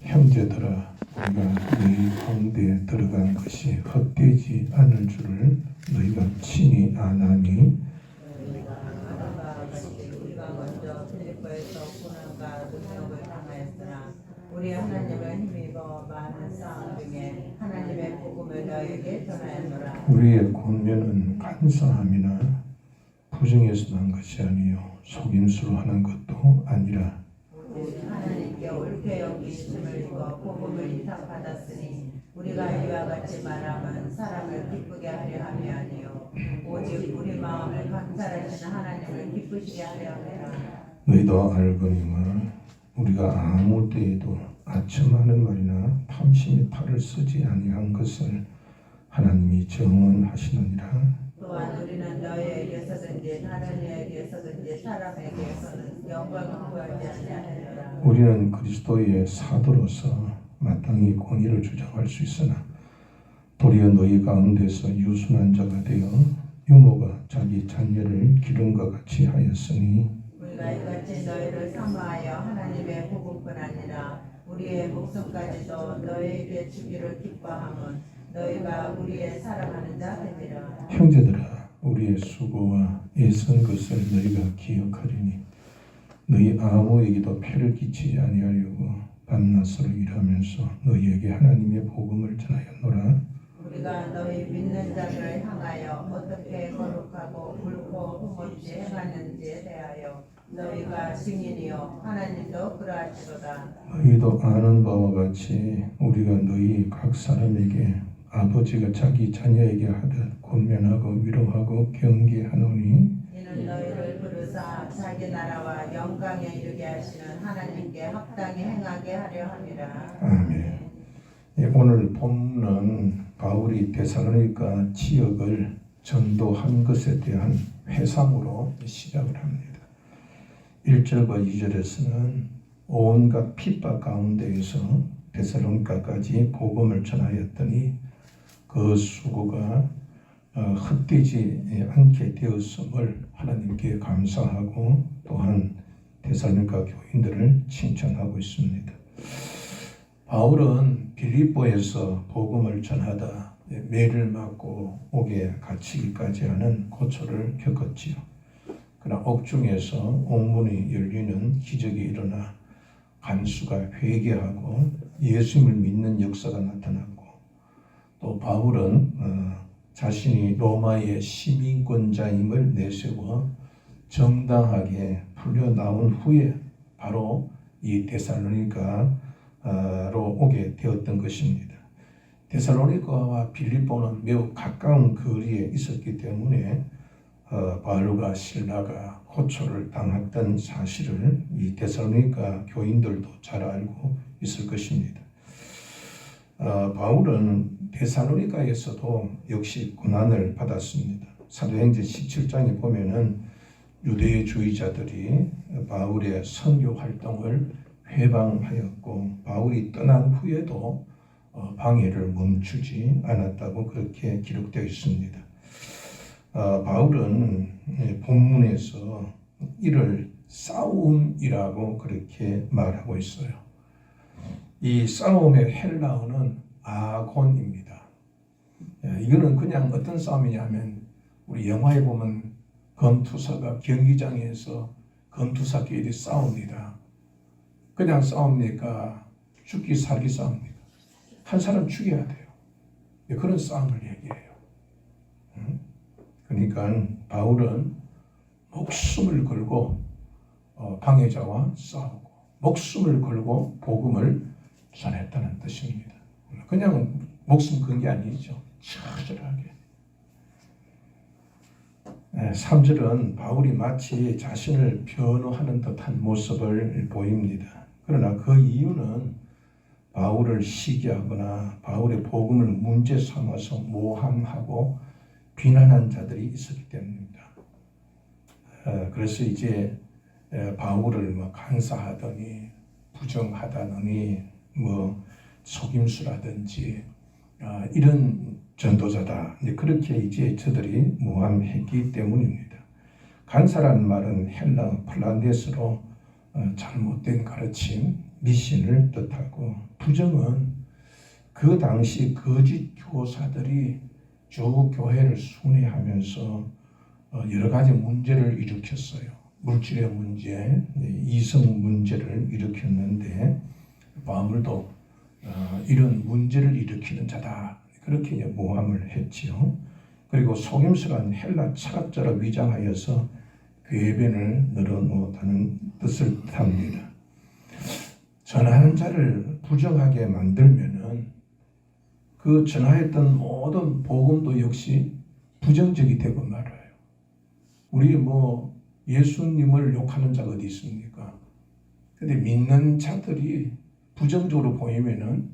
형제들아, 우리가 너희 가운데 들어간 것이 헛되지 않을 줄을 너희가 친히 아나니, 우리가 먼저 필리포에서 고난과 능력을 당하였으나 우리 하나님을 힘입어 많은 싸움 중에 하나님의 복음을 너에게 전하였노라. 우리의 권면은 간사함이나 부정에서 난 것이 아니요 속임수로 하는 것도 아니라 오직 하나님께 옳게 여기심을 입어 복음을 이탁받았으니 우리가 이와 같이 말함은 사람을 기쁘게 하려 함이 아니요 오직 우리 마음을 감찰하시는 하나님을 기쁘시게 하려 함이라. 너희도 알거니와 우리가 아무 때에도 아첨하는 말이나 탐심의 팔을 쓰지 아니한 것을 하나님이 정언하시느니라. 또한 우리는 너희에게서든지 다른 이에게서든지 사람에게서는 영광을 구하지 아니하느니라. 우리는 그리스도의 사도로서 마땅히 권위를 주장할 수 있으나 도리어 너희 가운데서 유순한 자가 되어 유모가 자기 자녀를 기름과 같이 하였으니 우리가 이같이 너희를 사모하여 하나님의 복음뿐 아니라 우리의 목숨까지도 너희에게 주기를 기뻐함은 너희가 우리의 사랑하는 자 되리라. 형제들아, 우리의 수고와 애쓴 것을 너희가 기억하리니 너희 아무에게도 폐를 끼치지 아니하려고 밤낮으로 일하면서 너희에게 하나님의 복음을 전하였노라. 우리가 너희 믿는 자들을 향하여 어떻게 거룩하고 굵고 흠없이 행하는지에 대하여 너희가 증인이요 하나님도 그러하시로다. 너희도 아는 바와 같이 우리가 너희 각 사람에게 아버지가 자기 자녀에게 하듯 권면하고 위로하고 경계하노니 이는 너희를 부르사 자기 나라와 영광에 이르게 하시는 하나님께 합당히 행하게 하려 함이라. 아멘. 오늘 본문은 바울이 데살로니가 지역을 전도한 것에 대한 회상으로 시작을 합니다. 1절과 2절에서는 온갖 핍박 가운데에서 데살로니가까지 복음을 전하였더니 그 수고가 헛되지 않게 되었음을 하나님께 감사하고 또한 데살로니가 교인들을 칭찬하고 있습니다. 바울은 빌립보에서 복음을 전하다 매를 맞고 옥에 갇히기까지 하는 고초를 겪었지요. 그러나 옥중에서 옥문이 열리는 기적이 일어나 간수가 회개하고 예수님을 믿는 역사가 나타났고 또 바울은 자신이 로마의 시민권자임을 내세워 정당하게 풀려나온 후에 바로 이 데살로니가로 오게 되었던 것입니다. 데살로니가와 빌립보는 매우 가까운 거리에 있었기 때문에 바울과 실라가 고초를 당했던 사실을 이 데살로니가 교인들도 잘 알고 있을 것입니다. 바울은 데살로니가에서도 역시 고난을 받았습니다. 사도행전 17장에 보면은 유대주의자들이 바울의 선교 활동을 회방하였고 바울이 떠난 후에도 방해를 멈추지 않았다고 그렇게 기록되어 있습니다. 바울은 본문에서 이를 싸움이라고 그렇게 말하고 있어요. 이 싸움의 헬라어는 아곤입니다. 이거는 그냥 어떤 싸움이냐면 우리 영화에 보면 검투사가 경기장에서 검투사끼리 싸웁니다. 그냥 싸웁니까? 죽기 살기 싸웁니까? 한 사람 죽여야 돼요. 그런 싸움을 얘기해요. 그러니까 바울은 목숨을 걸고 방해자와 싸우고 목숨을 걸고 복음을 전했다는 뜻입니다. 그냥 목숨 건 게 아니죠. 처절하게. 3절은 바울이 마치 자신을 변호하는 듯한 모습을 보입니다. 그러나 그 이유는 바울을 시기하거나 바울의 복음을 문제 삼아서 모함하고 비난한 자들이 있었기 때문입니다. 그래서 이제 바울을 간사하더니 부정하다더니 속임수라든지 이런 전도자다. 그렇게 이제 저들이 모함했기 때문입니다. 간사라는 말은 헬라 플란데스로 잘못된 가르침, 미신을 뜻하고, 부정은 그 당시 거짓 교사들이 주 교회를 순회하면서 여러 가지 문제를 일으켰어요. 물질의 문제, 이성 문제를 일으켰는데, 바울도 이런 문제를 일으키는 자다, 그렇게 모함을 했지요. 그리고 속임수란 헬라 철학자로 위장하여서 궤변을 늘어놓다는 뜻을 합니다. 전하는 자를 부정하게 만들면은 그 전하였던 모든 복음도 역시 부정적이 되고 말아요. 우리 예수님을 욕하는 자가 어디 있습니까? 근데 믿는 자들이 부정적으로 보이면은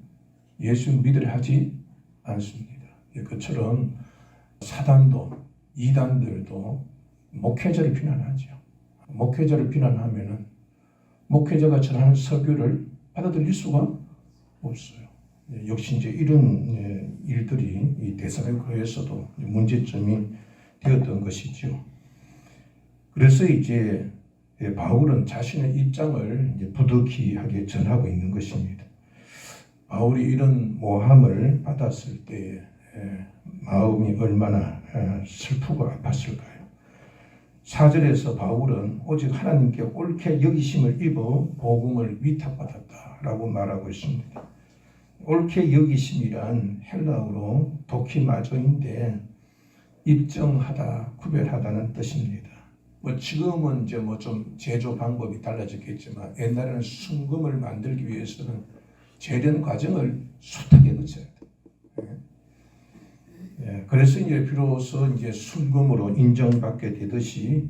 예수 믿으려 하지 않습니다. 그처럼 사단도, 이단들도 목회자를 비난하죠. 목회자를 비난하면은 목회자가 전하는 설교를 받아들일 수가 없어요. 역시 이제 이런 일들이 이 데살로니가에서도 문제점이 되었던 것이죠. 그래서 이제 바울은 자신의 입장을 이제 부득이하게 전하고 있는 것입니다. 바울이 이런 모함을 받았을 때 마음이 얼마나 슬프고 아팠을까요? 4절에서 바울은 오직 하나님께 옳게 여기심을 입어 복음을 위탁받았다라고 말하고 있습니다. 옳게 여기심이란 헬라어로 도키마조인데 입정하다, 구별하다는 뜻입니다. 지금은 이제 좀 제조 방법이 달라졌겠지만 옛날에는 순금을 만들기 위해서는 재련 과정을 숱하게 거쳐야 돼요. 그래서 이제 비로소 이제 순금으로 인정받게 되듯이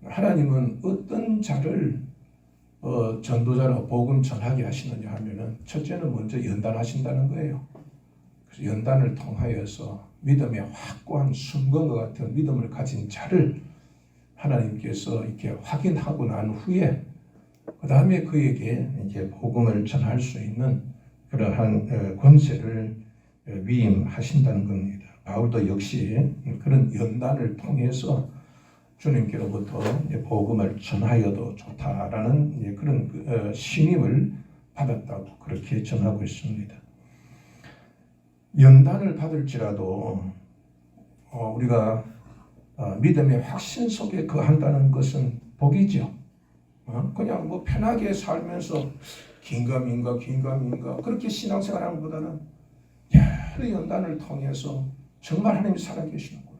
하나님은 어떤 자를 전도자로 복음 전하게 하시느냐 하면은 첫째는 먼저 연단하신다는 거예요. 그래서 연단을 통하여서 믿음의 확고한 순금과 같은 믿음을 가진 자를 하나님께서 이렇게 확인하고 난 후에 그 다음에 그에게 이제 복음을 전할 수 있는 그러한 권세를 위임하신다는 겁니다. 바울도 역시 그런 연단을 통해서 주님께로부터 복음을 전하여도 좋다라는 그런 신임을 받았다고 그렇게 전하고 있습니다. 연단을 받을지라도 우리가 믿음의 확신 속에 거한다는 것은 복이죠. 그냥 편하게 살면서 긴가민가 그렇게 신앙생활하는 것보다는 여러 연단을 통해서 정말 하나님이 살아계시는구나,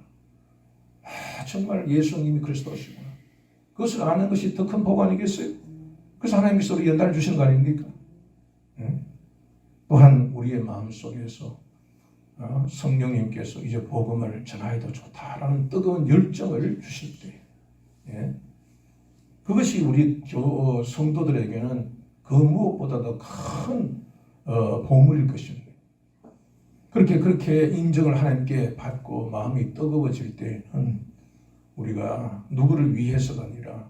정말 예수님이 그리스도시구나, 그것을 아는 것이 더 큰 복 아니겠어요? 그래서 하나님께서 우리 연단을 주시는 거 아닙니까? 또한 우리의 마음속에서 성령님께서 이제 복음을 전하여도 좋다라는 뜨거운 열정을 주실 때, 그것이 우리 성도들에게는 그 무엇보다도 큰 보물일 것입니다. 그렇게 인정을 하나님께 받고 마음이 뜨거워질 때는 우리가 누구를 위해서가 아니라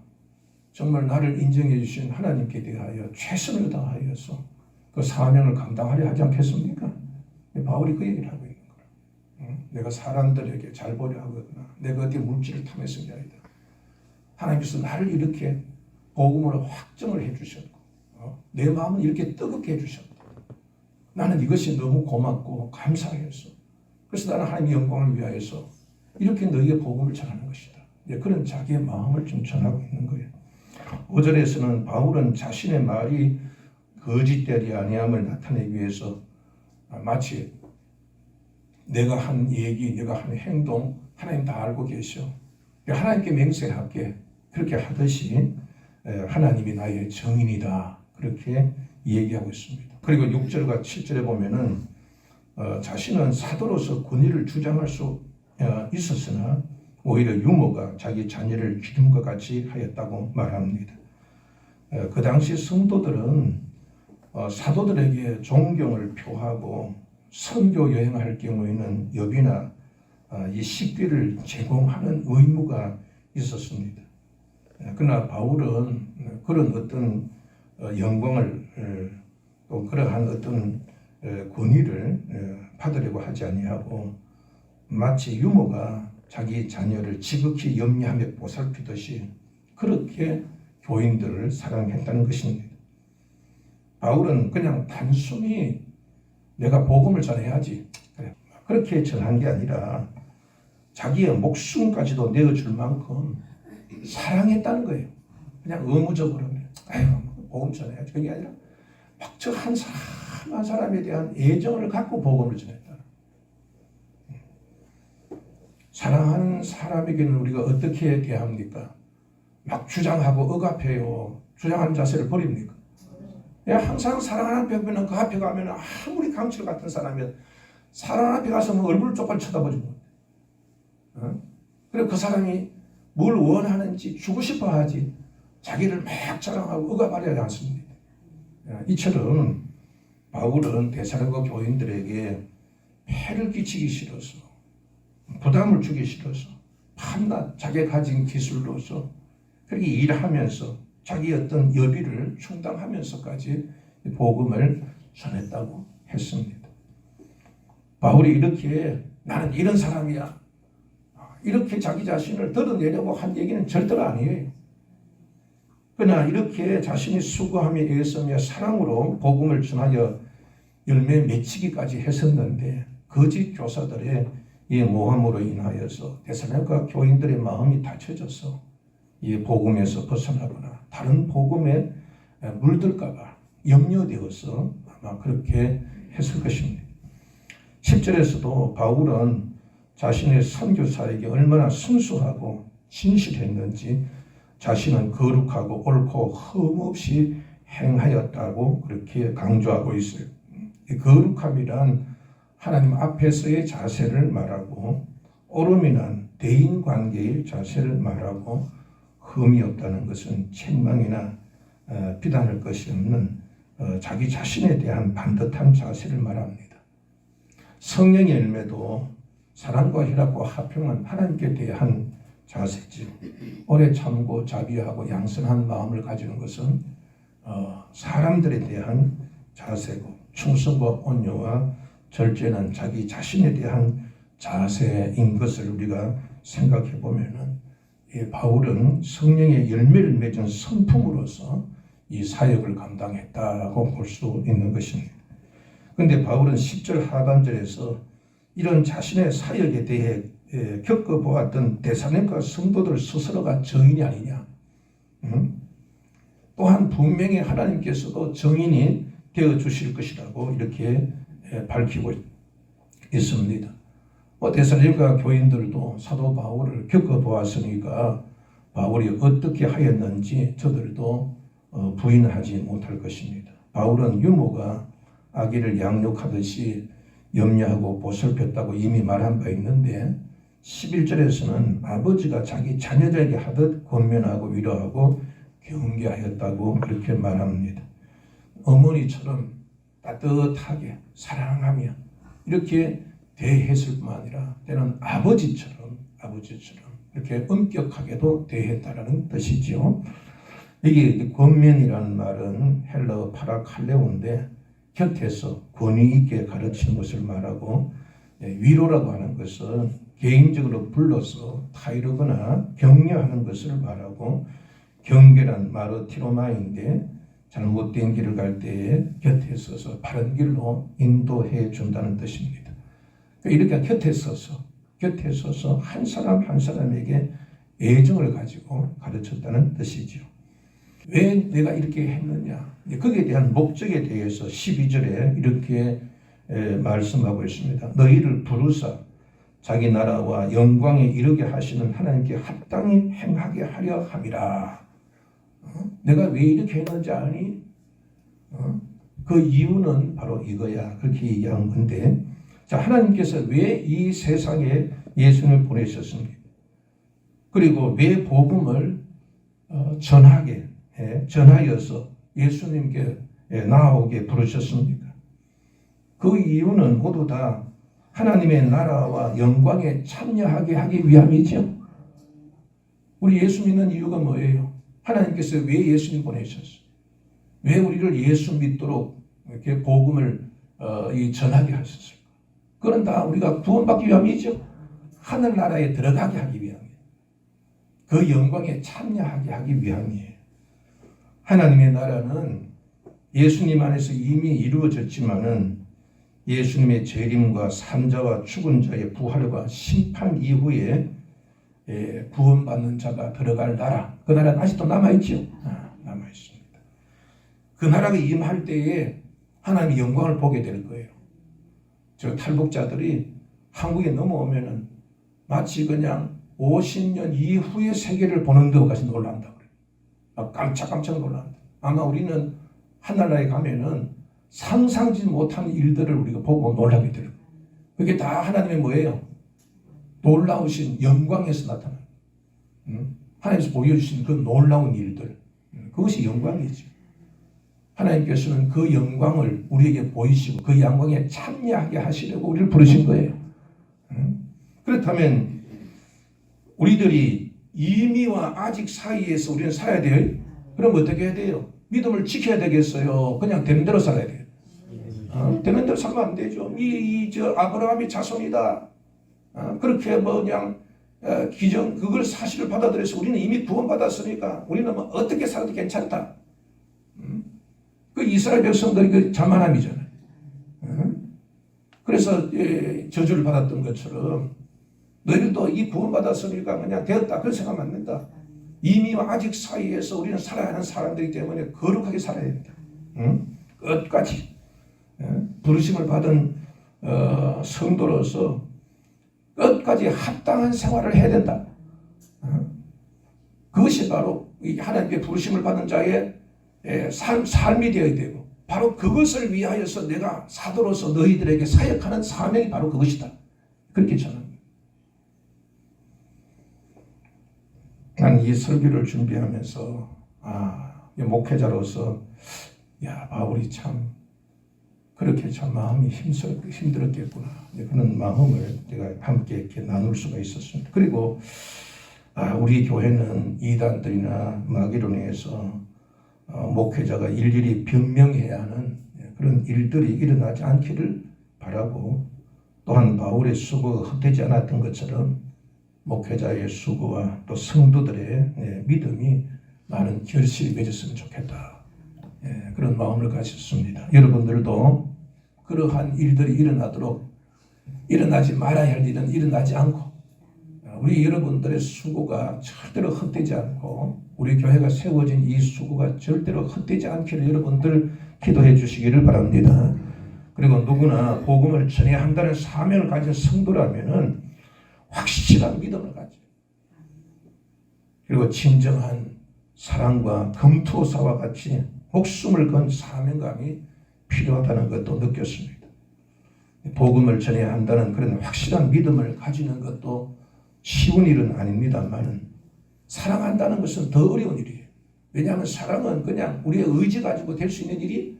정말 나를 인정해 주신 하나님께 대하여 최선을 다하여서 그 사명을 감당하려 하지 않겠습니까? 바울이 그 얘기를 하고 있는 거예요. 내가 사람들에게 잘 보려 하거나 내가 어디 물질을 탐했은 게 아니다. 하나님께서 나를 이렇게 복음으로 확정을 해주셨고 내 마음은 이렇게 뜨겁게 해주셨고 나는 이것이 너무 고맙고 감사해서 그래서 나는 하나님의 영광을 위하여서 이렇게 너희의 복음을 전하는 것이다. 그런 자기의 마음을 좀 전하고 있는 거예요. 5절에서는 바울은 자신의 말이 거짓되지 아니함을 나타내기 위해서 마치 내가 한 얘기, 내가 한 행동 하나님 다 알고 계셔, 하나님께 맹세하게 그렇게 하듯이 하나님이 나의 정인이다 그렇게 얘기하고 있습니다. 그리고 6절과 7절에 보면은 자신은 사도로서 권위를 주장할 수 있었으나 오히려 유모가 자기 자녀를 기름과 같이 하였다고 말합니다. 그 당시 성도들은 사도들에게 존경을 표하고 선교 여행할 경우에는 여비나 이 식비를 제공하는 의무가 있었습니다. 그러나 바울은 그런 어떤 영광을 또 그러한 어떤 권위를 받으려고 하지 아니하고 마치 유모가 자기 자녀를 지극히 염려하며 보살피듯이 그렇게 교인들을 사랑했다는 것입니다. 바울은 그냥 단순히 내가 복음을 전해야지 그렇게 전한 게 아니라 자기의 목숨까지도 내어줄 만큼 사랑했다는 거예요. 그냥 의무적으로 아유 복음 전해야지 그게 아니라 막 저 한 사람 한 사람에 대한 애정을 갖고 복음을 전했다. 사랑하는 사람에게는 우리가 어떻게 대합니까? 막 주장하고 억압해요. 주장하는 자세를 버립니까? 항상 사랑하는 앞에 가면 그 앞에 가면 아무리 강철 같은 사람이면 사랑 앞에 가서 뭐 얼굴 쪽발 쳐다보지 못. 그리고 그 사람이 뭘 원하는지 주고 싶어 하지 자기를 막 자랑하고 억압하려지 않습니다. 이처럼 바울은 데살로니가 교인들에게 폐를 끼치기 싫어서 부담을 주기 싫어서 밤낮 자기 가진 기술로서 그렇게 일하면서 자기 어떤 여비를 충당하면서까지 복음을 전했다고 했습니다. 바울이 이렇게 나는 이런 사람이야 이렇게 자기 자신을 드러내려고 한 얘기는 절대로 아니에요. 그러나 이렇게 자신이 수고하며 애쓰며 사랑으로 복음을 전하여 열매 맺히기까지 했었는데 거짓 교사들의 이 모함으로 인하여서 데살로니가 교인들의 마음이 닫혀져서 이 복음에서 벗어나거나 다른 복음에 물들까봐 염려되어서 아마 그렇게 했을 것입니다. 10절에서도 바울은 자신의 선교사에게 얼마나 순수하고 진실했는지 자신은 거룩하고 옳고 흠없이 행하였다고 그렇게 강조하고 있어요. 이 거룩함이란 하나님 앞에서의 자세를 말하고 옳음이란 대인관계의 자세를 말하고 흠이 없다는 것은 책망이나 비난할 것이 없는 자기 자신에 대한 반듯한 자세를 말합니다. 성령의 열매도 사랑과 희락과 화평은 하나님께 대한 자세지. 오래 참고 자비하고 양선한 마음을 가지는 것은 사람들에 대한 자세고 충성과 온유와 절제는 자기 자신에 대한 자세인 것을 우리가 생각해 보면은 바울은 성령의 열매를 맺은 성품으로서 이 사역을 감당했다고 볼 수 있는 것입니다. 그런데 바울은 10절 하반절에서 이런 자신의 사역에 대해 겪어보았던 데살로니가 성도들 스스로가 정인이 아니냐. 또한 분명히 하나님께서도 정인이 되어주실 것이라고 이렇게 밝히고 있습니다. 데살로니가 교인들도 사도 바울을 겪어보았으니까 바울이 어떻게 하였는지 저들도 부인하지 못할 것입니다. 바울은 유모가 아기를 양육하듯이 염려하고 보살폈다고 이미 말한 바 있는데 11절에서는 아버지가 자기 자녀들에게 하듯 권면하고 위로하고 경계하였다고 그렇게 말합니다. 어머니처럼 따뜻하게 사랑하며 이렇게 대했을 뿐만 아니라 때는 아버지처럼 이렇게 엄격하게도 대했다라는 뜻이죠. 여기 권면이라는 말은 헬러 파라칼레오인데 곁에서 권위 있게 가르치는 것을 말하고 위로라고 하는 것은 개인적으로 불러서 타이르거나 격려하는 것을 말하고 경계란 마르티로마인데 잘못된 길을 갈 때에 곁에 서서 바른 길로 인도해 준다는 뜻입니다. 이렇게 곁에 서서 한 사람 한 사람에게 애정을 가지고 가르쳤다는 뜻이죠. 왜 내가 이렇게 했느냐? 거기에 대한 목적에 대해서 12절에 이렇게 말씀하고 있습니다. 너희를 부르사 자기 나라와 영광에 이르게 하시는 하나님께 합당히 행하게 하려 함이라. 내가 왜 이렇게 했는지 아니? 그 이유는 바로 이거야. 그렇게 얘기한 건데, 자, 하나님께서 왜 이 세상에 예수님을 보내셨습니까? 그리고 왜 복음을 전하여서 예수님께 나아오게 부르셨습니까? 그 이유는 모두 다 하나님의 나라와 영광에 참여하게 하기 위함이죠. 우리 예수 믿는 이유가 뭐예요? 하나님께서 왜 예수님 보내셨어요? 왜 우리를 예수 믿도록 이렇게 복음을 전하게 하셨을까? 그건 다 우리가 구원받기 위함이죠. 하늘나라에 들어가게 하기 위함이에요. 그 영광에 참여하게 하기 위함이에요. 하나님의 나라는 예수님 안에서 이미 이루어졌지만은 예수님의 재림과 산자와 죽은 자의 부활과 심판 이후에 구원받는 자가 들어갈 나라, 그 나라는 아직도 남아있죠. 남아있습니다. 그 나라가 임할 때에 하나님의 영광을 보게 될 거예요. 저 탈북자들이 한국에 넘어오면은 마치 그냥 50년 이후의 세계를 보는 것까지 놀란다 그래요. 깜짝깜짝 놀란다. 아마 우리는 하늘나라에 가면은 상상지 못한 일들을 우리가 보고 놀라게 돼요. 그게 다 하나님의 뭐예요? 놀라우신 영광에서 나타나는 하나님께서 보여주신 그 놀라운 일들, 그것이 영광이죠. 하나님께서는 그 영광을 우리에게 보이시고 그 영광에 참여하게 하시려고 우리를 부르신 거예요. 그렇다면 우리들이 이미와 아직 사이에서 우리는 살아야 돼요. 그럼 어떻게 해야 돼요? 믿음을 지켜야 되겠어요? 그냥 되는 대로 살아야 돼요? 되는 대로 살면 안 되죠. 저 아브라함의 자손이다. 그렇게 뭐 그냥 기정 그걸 사실을 받아들여서 우리는 이미 구원받았으니까 우리는 뭐 어떻게 살아도 괜찮다. 그 이스라엘 백성들이 그 자만함이잖아요. 그래서 저주를 받았던 것처럼 너희들도 이 구원받았으니까 그냥 되었다. 그런 생각하면 안 된다. 이미와 아직 사이에서 우리는 살아야 하는 사람들이기 때문에 거룩하게 살아야 됩니다. 끝까지 부르심을 받은 성도로서 끝까지 합당한 생활을 해야 된다. 그것이 바로 하나님께 부르심을 받은 자의 삶이 되어야 되고 바로 그것을 위하여서 내가 사도로서 너희들에게 사역하는 사명이 바로 그것이다. 그렇게 전합니다. 난 이 설교를 준비하면서 목회자로서 바울이 참 그렇게 참 마음이 힘들었겠구나 그런 마음을 제가 함께 이렇게 나눌 수가 있었습니다. 그리고 우리 교회는 이단들이나 마귀론에서 목회자가 일일이 변명해야 하는 그런 일들이 일어나지 않기를 바라고 또한 바울의 수고가 헛되지 않았던 것처럼 목회자의 수고와 또 성도들의 믿음이 많은 결실이 맺었으면 좋겠다. 그런 마음을 가졌습니다. 여러분들도 그러한 일들이 일어나지 말아야 할 일은 일어나지 않고 우리 여러분들의 수고가 절대로 헛되지 않고 우리 교회가 세워진 이 수고가 절대로 헛되지 않기를 여러분들 기도해 주시기를 바랍니다. 그리고 누구나 복음을 전해야 한다는 사명을 가진 성도라면은 확실한 믿음을 가져요. 그리고 진정한 사랑과 검투사와 같이 목숨을 건 사명감이 필요하다는 것도 느꼈습니다. 복음을 전해야 한다는 그런 확실한 믿음을 가지는 것도 쉬운 일은 아닙니다만 사랑한다는 것은 더 어려운 일이에요. 왜냐하면 사랑은 그냥 우리의 의지 가지고 될 수 있는 일이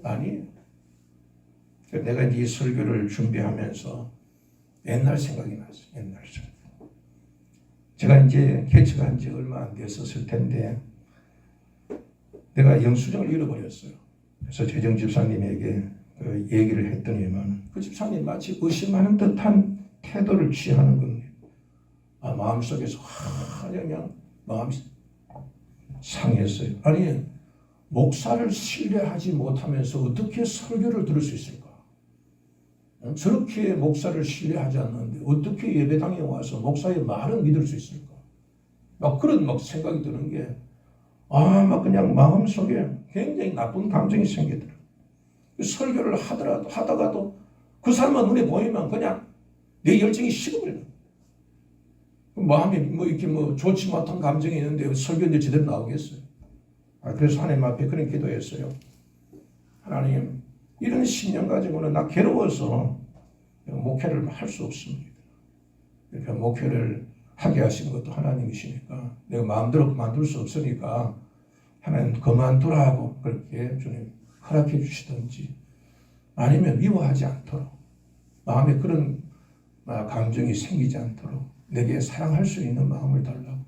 아니에요. 내가 이 설교를 준비하면서 옛날 생각이 났어요. 옛날 생각. 제가 이제 개척한 지 얼마 안 됐었을 텐데 내가 영수증을 잃어버렸어요. 그래서 재정 집사님에게 그 얘기를 했더니만 그 집사님 마치 의심하는 듯한 태도를 취하는 겁니다. 마음속에서 그냥 마음이 상했어요. 아니 목사를 신뢰하지 못하면서 어떻게 설교를 들을 수 있을까? 저렇게 목사를 신뢰하지 않는데 어떻게 예배당에 와서 목사의 말을 믿을 수 있을까? 그런 생각이 드는 게 그냥 마음속에 굉장히 나쁜 감정이 생기더라고요. 설교를 하다가도 그 사람만 눈에 보이면 그냥 내 열정이 식어버려요. 마음이 이렇게 좋지 못한 감정이 있는데 설교인데 제대로 나오겠어요. 그래서 하나님 앞에 그런 기도했어요. 하나님, 이런 신념 가지고는 나 괴로워서 목회를 할 수 없습니다. 그러니까 목회를 하게 하신 것도 하나님이시니까 내가 마음대로 그만둘 수 없으니까 하나님 그만두라고 그렇게 주님 허락해 주시든지 아니면 미워하지 않도록 마음에 그런 감정이 생기지 않도록 내게 사랑할 수 있는 마음을 달라고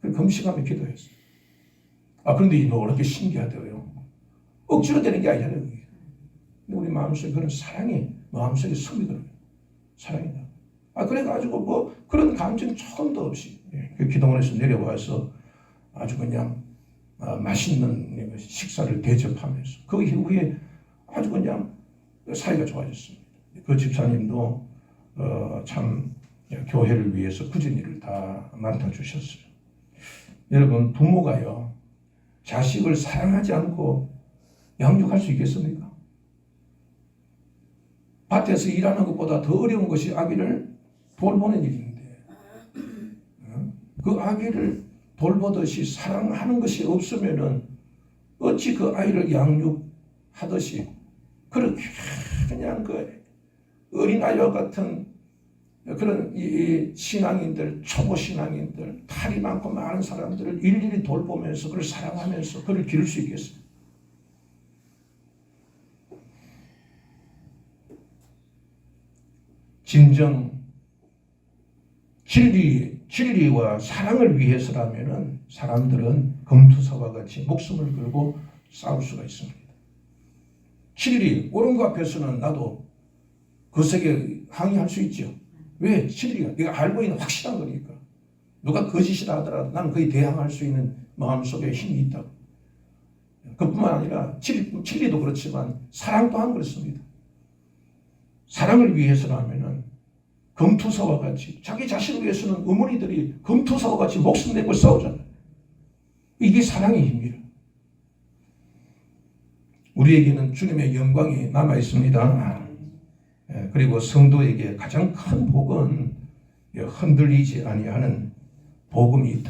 금식하며 기도했어요. 그런데 이 이렇게 신기하대요. 억지로 되는 게 아니잖아요. 그게. 우리 마음속에 그런 사랑이 마음속에 스미더라고요. 사랑이 나. 그래가지고 그런 감정 조금도 없이 그 기도원에서 내려와서 아주 그냥 맛있는 식사를 대접하면서 그 이후에 아주 그냥 사이가 좋아졌습니다. 그 집사님도 참 교회를 위해서 굳은 일을 다 맡아주셨어요. 여러분, 부모가요 자식을 사랑하지 않고 양육할 수 있겠습니까? 밭에서 일하는 것보다 더 어려운 것이 아기를 돌보는 일인데 그 아기를 돌보듯이 사랑하는 것이 없으면은 어찌 그 아이를 양육하듯이 그렇게 그냥 그 어린아이와 같은 그런 이 신앙인들, 초보 신앙인들, 탈이 많고 많은 사람들을 일일이 돌보면서 그를 사랑하면서 그를 기를 수 있겠어요? 진정 진리와 사랑을 위해서라면은 사람들은 검투사와 같이 목숨을 걸고 싸울 수가 있습니다. 진리, 옳은 것 앞에서는 나도 거세게 항의할 수 있죠. 왜? 진리가 내가 알고 있는 확실한 거니까. 누가 거짓이라 하더라도 나는 거의 대항할 수 있는 마음속에 힘이 있다고. 그뿐만 아니라 진리도 그렇지만 사랑 또한 그렇습니다. 사랑을 위해서라면은 검투사와 같이 자기 자신을 위해서는 어머니들이 검투사와 같이 목숨 내고 싸우잖아요. 이게 사랑의 힘이에요. 우리에게는 주님의 영광이 남아 있습니다. 그리고 성도에게 가장 큰 복은 흔들리지 아니하는 복음이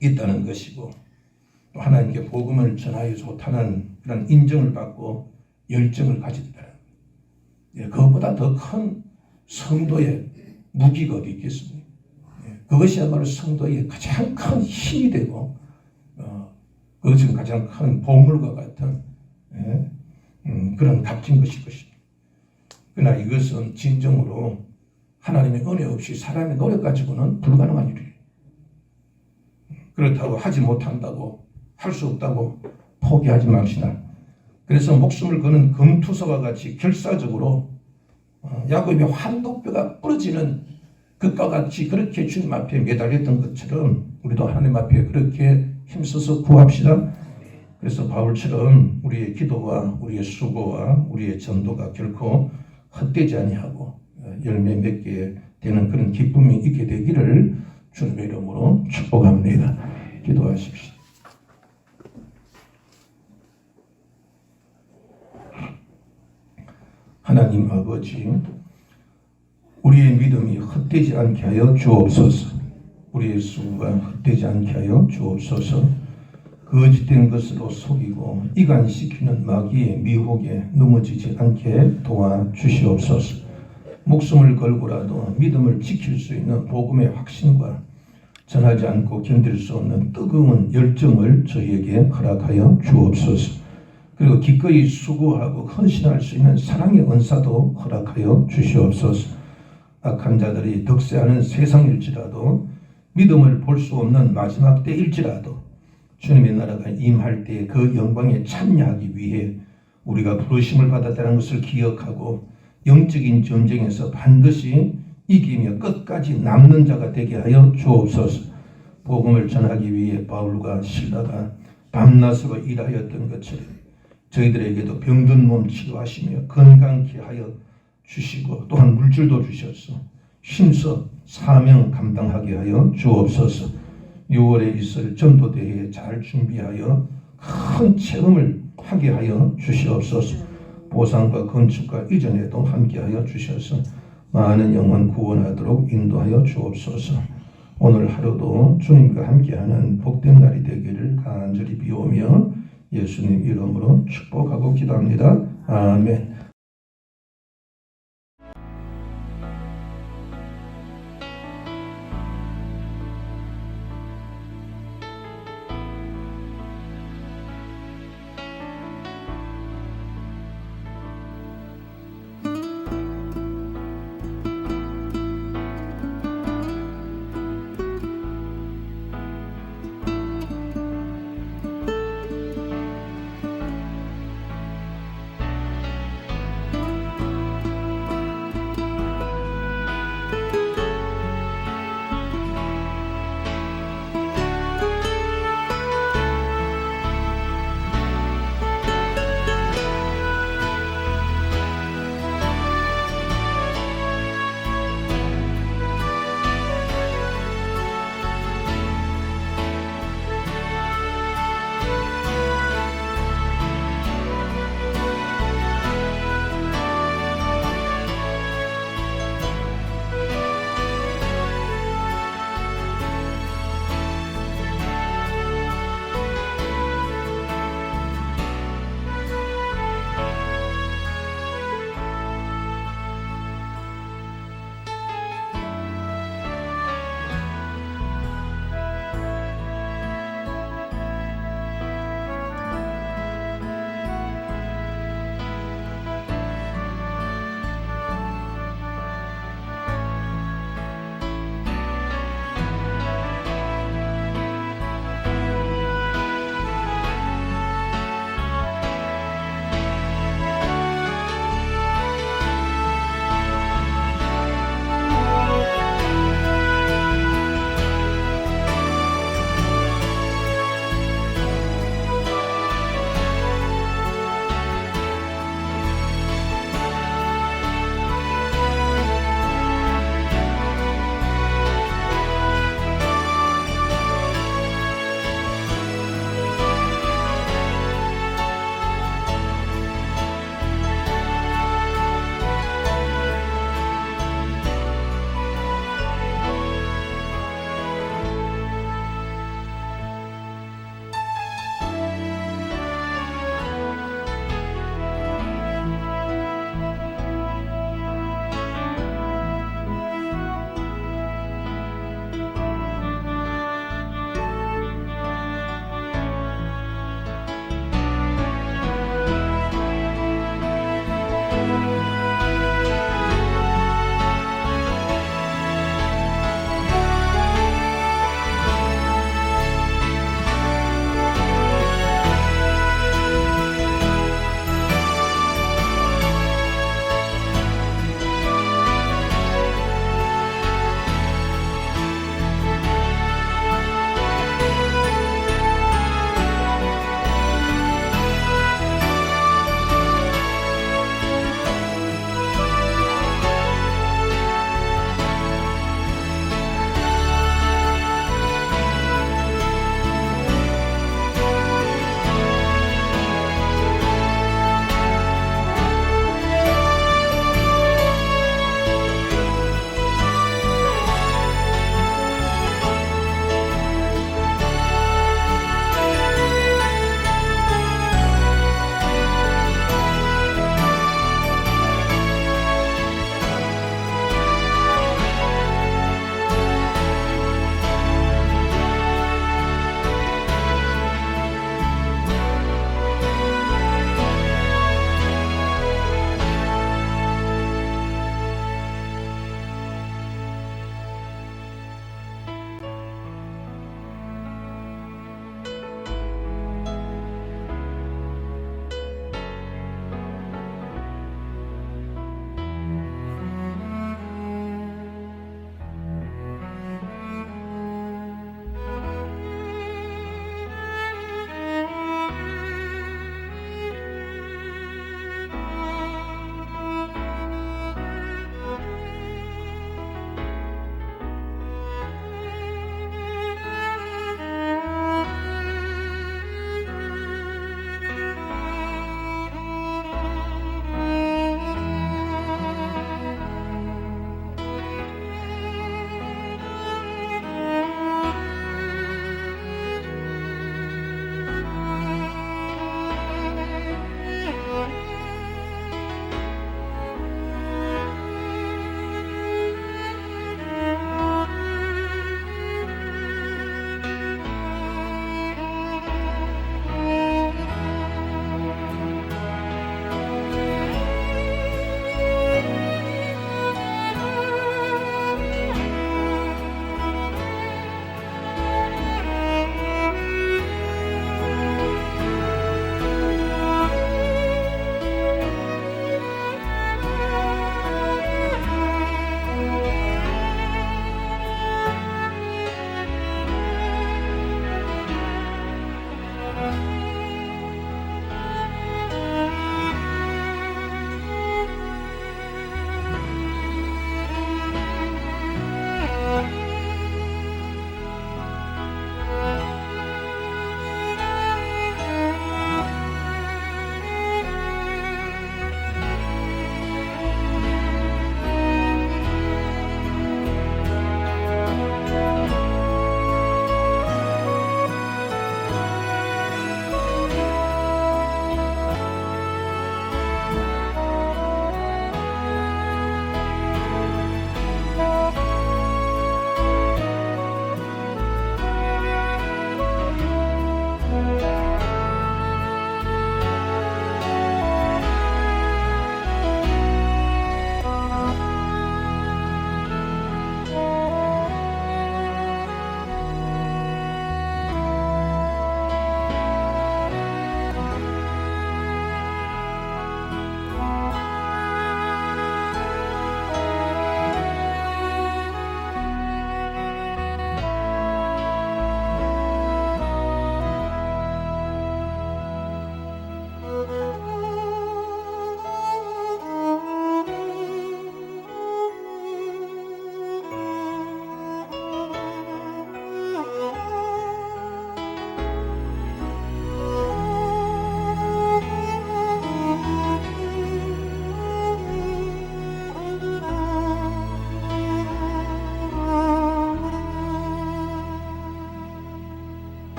있다는 것이고 또 하나님께 복음을 전하여 좋다는 그런 인정을 받고 열정을 가진다는 그것보다 더 큰 성도의 무기가 어디 있겠습니까? 그것이야말로 성도의 가장 큰 힘이 되고 그것은 가장 큰 보물과 같은 그런 값진 것일 것입니다. 그러나 이것은 진정으로 하나님의 은혜 없이 사람의 노력 가지고는 불가능한 일이에요. 그렇다고 하지 못한다고 할 수 없다고 포기하지 맙시다. 그래서 목숨을 거는 검투사와 같이 결사적으로 야곱의 환도뼈가 부러지는 것과 같이 그렇게 주님 앞에 매달렸던 것처럼 우리도 하나님 앞에 그렇게 힘써서 구합시다. 그래서 바울처럼 우리의 기도와 우리의 수고와 우리의 전도가 결코 헛되지 아니하고 열매 맺게 되는 그런 기쁨이 있게 되기를 주님의 이름으로 축복합니다. 기도하십시오. 하나님 아버지, 우리의 믿음이 헛되지 않게 하여 주옵소서. 우리의 수고가 헛되지 않게 하여 주옵소서. 거짓된 것으로 속이고 이간시키는 마귀의 미혹에 넘어지지 않게 도와주시옵소서. 목숨을 걸고라도 믿음을 지킬 수 있는 복음의 확신과 전하지 않고 견딜 수 없는 뜨거운 열정을 저희에게 허락하여 주옵소서. 그리고 기꺼이 수고하고 헌신할 수 있는 사랑의 은사도 허락하여 주시옵소서. 악한 자들이 득세하는 세상일지라도 믿음을 볼 수 없는 마지막 때일지라도 주님의 나라가 임할 때 그 영광에 참여하기 위해 우리가 부르심을 받았다는 것을 기억하고 영적인 전쟁에서 반드시 이기며 끝까지 남는 자가 되게 하여 주옵소서. 복음을 전하기 위해 바울과 실라가 밤낮으로 일하였던 것처럼 저희들에게도 병든 몸 치료하시며 건강케 하여 주시고 또한 물질도 주셔서 힘써 사명 감당하게 하여 주옵소서. 6월에 있을 전도대회에 잘 준비하여 큰 체험을 하게 하여 주시옵소서. 보상과 건축과 이전에도 함께하여 주셔서 많은 영혼 구원하도록 인도하여 주옵소서. 오늘 하루도 주님과 함께하는 복된 날이 되기를 간절히 비오며 예수님 이름으로 축복하고 기도합니다. 아멘.